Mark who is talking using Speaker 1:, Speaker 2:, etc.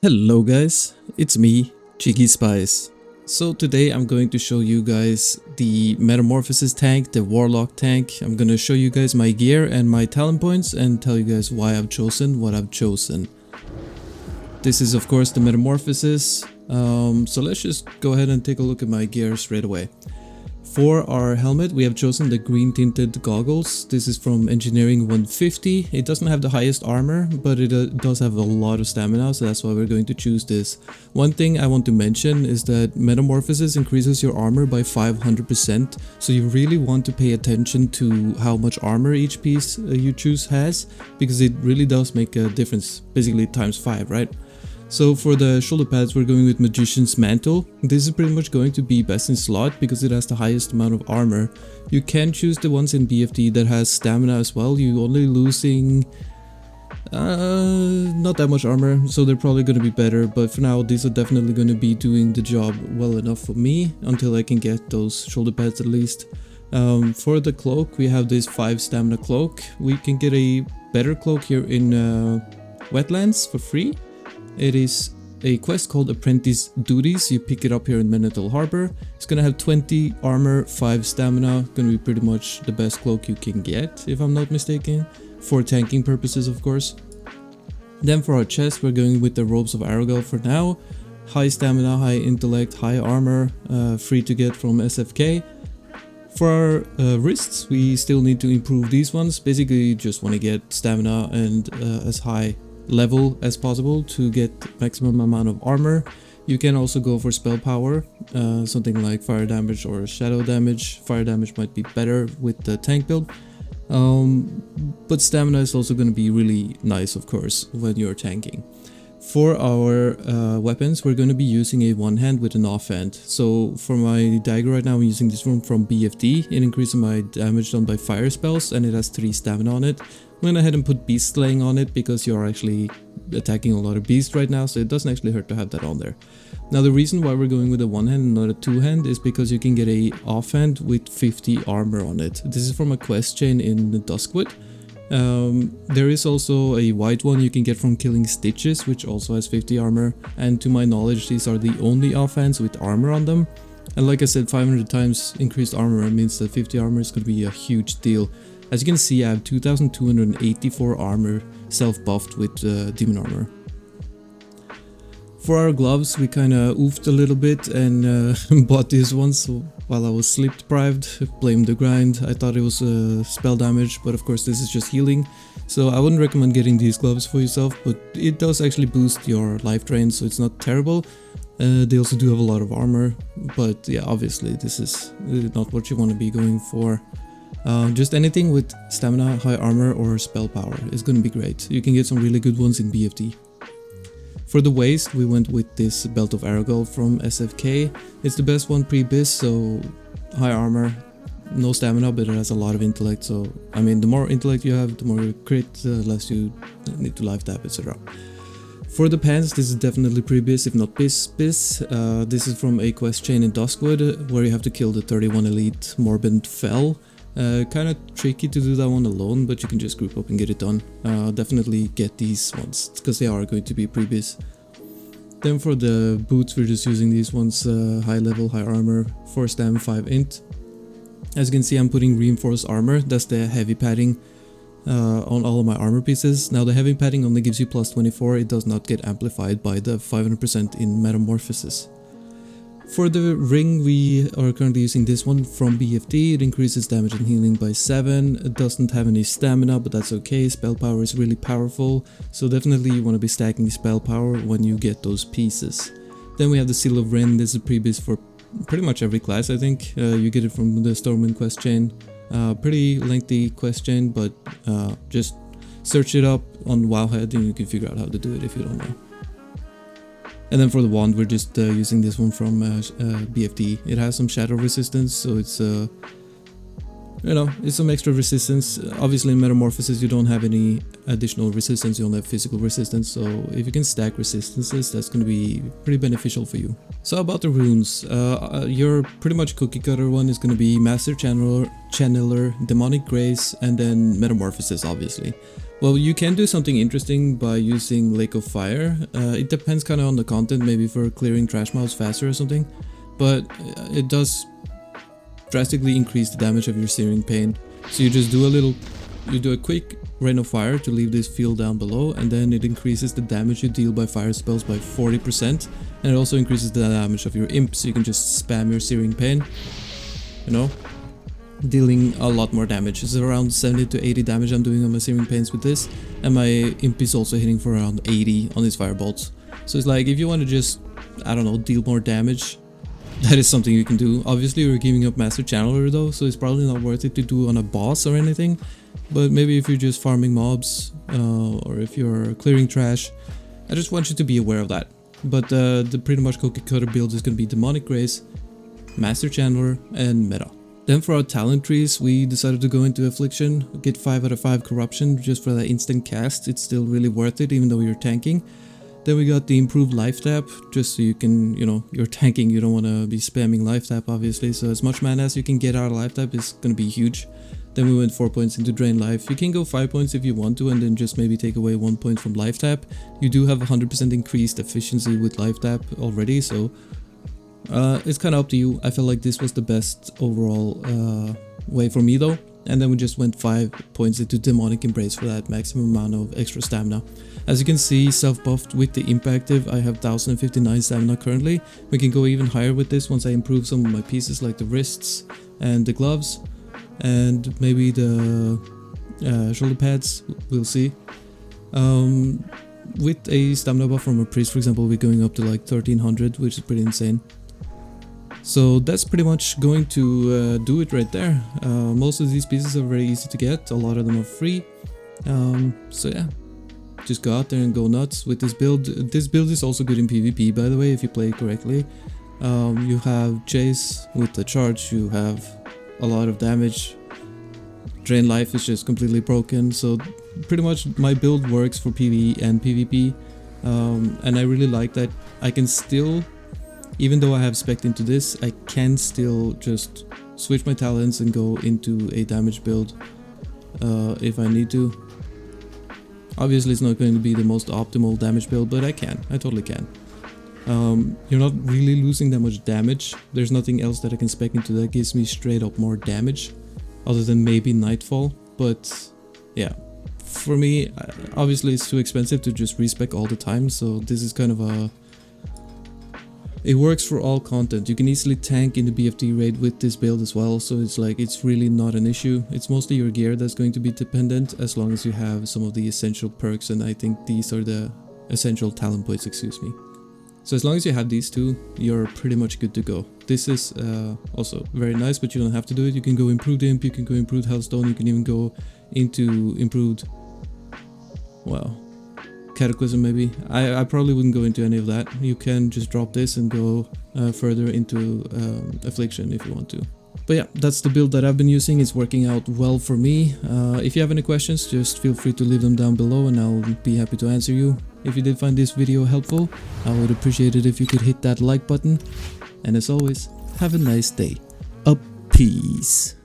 Speaker 1: Hello guys, it's me, Cheeky Spice. So today I'm going to show you guys the Metamorphosis tank, the Warlock tank. I'm gonna show you guys my gear and my talent points and tell you guys why I've chosen what I've chosen. This is of course the Metamorphosis, so let's just go ahead and take a look at my gear straight away. For our helmet, we have chosen the green tinted goggles. This is from Engineering 150. It doesn't have the highest armor, but it does have a lot of stamina, so that's why we're going to choose this. One thing I want to mention is that Metamorphosis increases your armor by 500%, so you really want to pay attention to how much armor each piece you choose has, because it really does make a difference, basically times 5, right? So for the shoulder pads, we're going with Magician's Mantle. This is pretty much going to be best in slot because it has the highest amount of armor. You can choose the ones in BFD that has stamina as well. You're only losing not that much armor, so they're probably going to be better. But for now, these are definitely going to be doing the job well enough for me until I can get those shoulder pads at least. For the cloak, we have this 5 stamina cloak. We can get a better cloak here in Wetlands for free. It is a quest called Apprentice Duties. You pick it up here in Manitou Harbor. It's gonna have 20 armor, 5 stamina. Gonna be pretty much the best cloak you can get, if I'm not mistaken, for tanking purposes, of course. Then for our chest, we're going with the Robes of Aragel for now. High stamina, high intellect, high armor, free to get from SFK. For our wrists, we still need to improve these ones. Basically, you just want to get stamina and as high level as possible to get maximum amount of armor. You can also go for spell power, something like fire damage or shadow damage. Fire damage might be better with the tank build, but stamina is also going to be really nice, of course, when you're tanking. For our weapons, we're going to be using a one hand with an offhand. So for my dagger right now, I'm using this one from BFD. It increases my damage done by fire spells and it has 3 stamina on it. I'm going to ahead and put beast slaying on it because you're actually attacking a lot of beasts right now, so it doesn't actually hurt to have that on there. Now the reason why we're going with a one hand and not a two hand is because you can get a offhand with 50 armor on it. This is from a quest chain in Duskwood. There is also a white one you can get from killing Stitches, which also has 50 armor, and to my knowledge these are the only offhands with armor on them. And like I said, 500 times increased armor means that 50 armor is going to be a huge deal. As you can see, I have 2284 armor self-buffed with demon armor. For our gloves, we kinda oofed a little bit and bought these ones while I was sleep deprived. Blame the grind. I thought it was spell damage, but of course this is just healing. So I wouldn't recommend getting these gloves for yourself, but it does actually boost your life drain, so it's not terrible. They also do have a lot of armor, but yeah, obviously this is not what you want to be going for. Just anything with stamina, high armor or spell power is going to be great. You can get some really good ones in BFD. For the waist, we went with this Belt of Aragel from SFK. It's the best one pre-bis, so high armor, no stamina, but it has a lot of intellect. So, I mean, the more intellect you have, the more you crit, the less you need to life tap, etc. For the pants, this is definitely pre-bis, if not bis. This is from a quest chain in Duskwood, where you have to kill the 31 elite Morbid Fell. Kind of tricky to do that one alone, but you can just group up and get it done. Definitely get these ones, because they are going to be pre-bis. Then for the boots, we're just using these ones, high level, high armor, 4 stam, 5 int. As you can see, I'm putting reinforced armor, that's the heavy padding on all of my armor pieces. Now the heavy padding only gives you plus 24, it does not get amplified by the 500% in Metamorphosis. For the ring, we are currently using this one from BFD. It increases damage and healing by 7. It doesn't have any stamina, but that's okay. Spell power is really powerful, so definitely you want to be stacking spell power when you get those pieces. Then we have the Seal of Rin. This is pre-bis for pretty much every class, I think. You get it from the Stormwind quest chain. Pretty lengthy quest chain, but just search it up on Wowhead and you can figure out how to do it if you don't know. And then for the wand, we're just using this one from BFD. It has some shadow resistance, so it's you know, it's some extra resistance. Obviously in Metamorphosis you don't have any additional resistance, you only have physical resistance, so if you can stack resistances, that's going to be pretty beneficial for you. So about the runes, your pretty much cookie cutter one is going to be Master Channeler, Demonic Grace, and then Metamorphosis obviously. Well, you can do something interesting by using Lake of Fire. It depends kind of on the content, maybe for clearing trash mobs faster or something, but it does drastically increase the damage of your Searing Pain. So you just do a quick Rain of Fire to leave this field down below, and then it increases the damage you deal by fire spells by 40%, and it also increases the damage of your imp, so you can just spam your Searing Pain, you know, dealing a lot more damage. It's around 70 to 80 damage I'm doing on my Searing Pains with this, and my imp is also hitting for around 80 on his firebolts. So it's like, if you want to just, I don't know, deal more damage, that is something you can do. Obviously you're giving up Master Channeler though, so it's probably not worth it to do on a boss or anything, but maybe if you're just farming mobs, or if you're clearing trash, I just want you to be aware of that. But the pretty much cookie cutter build is going to be Demonic Grace, Master Channeler, and Meta. Then for our talent trees, we decided to go into Affliction, get 5 out of 5 Corruption just for that instant cast. It's still really worth it even though you're tanking. Then we got the improved life tap, just so you can, you know, you're tanking, you don't want to be spamming life tap obviously, so as much mana as you can get out of life tap is going to be huge. Then we went 4 points into drain life. You can go 5 points if you want to, and then just maybe take away 1 point from life tap. You do have 100% increased efficiency with life tap already, so it's kind of up to you. I felt like this was the best overall way for me though. And then we just went 5 points into Demonic Embrace for that maximum amount of extra stamina. As you can see, self-buffed with the Impactive, I have 1059 stamina currently. We can go even higher with this once I improve some of my pieces like the wrists and the gloves. And maybe the shoulder pads, we'll see. With a stamina buff from a priest, for example, we're going up to like 1300, which is pretty insane. So that's pretty much going to do it right there. Most of these pieces are very easy to get, a lot of them are free. So yeah, just go out there and go nuts with this build. This build is also good in PvP, by the way, if you play it correctly. You have Chase with the charge, you have a lot of damage. Drain life is just completely broken, so pretty much my build works for PvE and PvP. And I really like that I can still, even though I have spec'd into this, I can still just switch my talents and go into a damage build if I need to. Obviously it's not going to be the most optimal damage build, but I totally can. You're not really losing that much damage. There's nothing else that I can spec into that gives me straight up more damage, other than maybe Nightfall. But yeah, for me, obviously it's too expensive to just respec all the time, so this is kind of a... It works for all content. You can easily tank in the BFD raid with this build as well, so it's like, it's really not an issue. It's mostly your gear that's going to be dependent, as long as you have some of the essential perks, and I think these are the essential talent points, excuse me. So as long as you have these two, you're pretty much good to go. This is also very nice, but you don't have to do it. You can go improved imp, you can go improved hellstone, you can even go into improved, well, cataclysm maybe. I probably wouldn't go into any of that. You can just drop this and go further into affliction if you want to. But yeah, that's the build that I've been using. It's working out well for me. If you have any questions, just feel free to leave them down below and I'll be happy to answer you. If you did find this video helpful, I would appreciate it if you could hit that like button. And as always, have a nice day. Peace.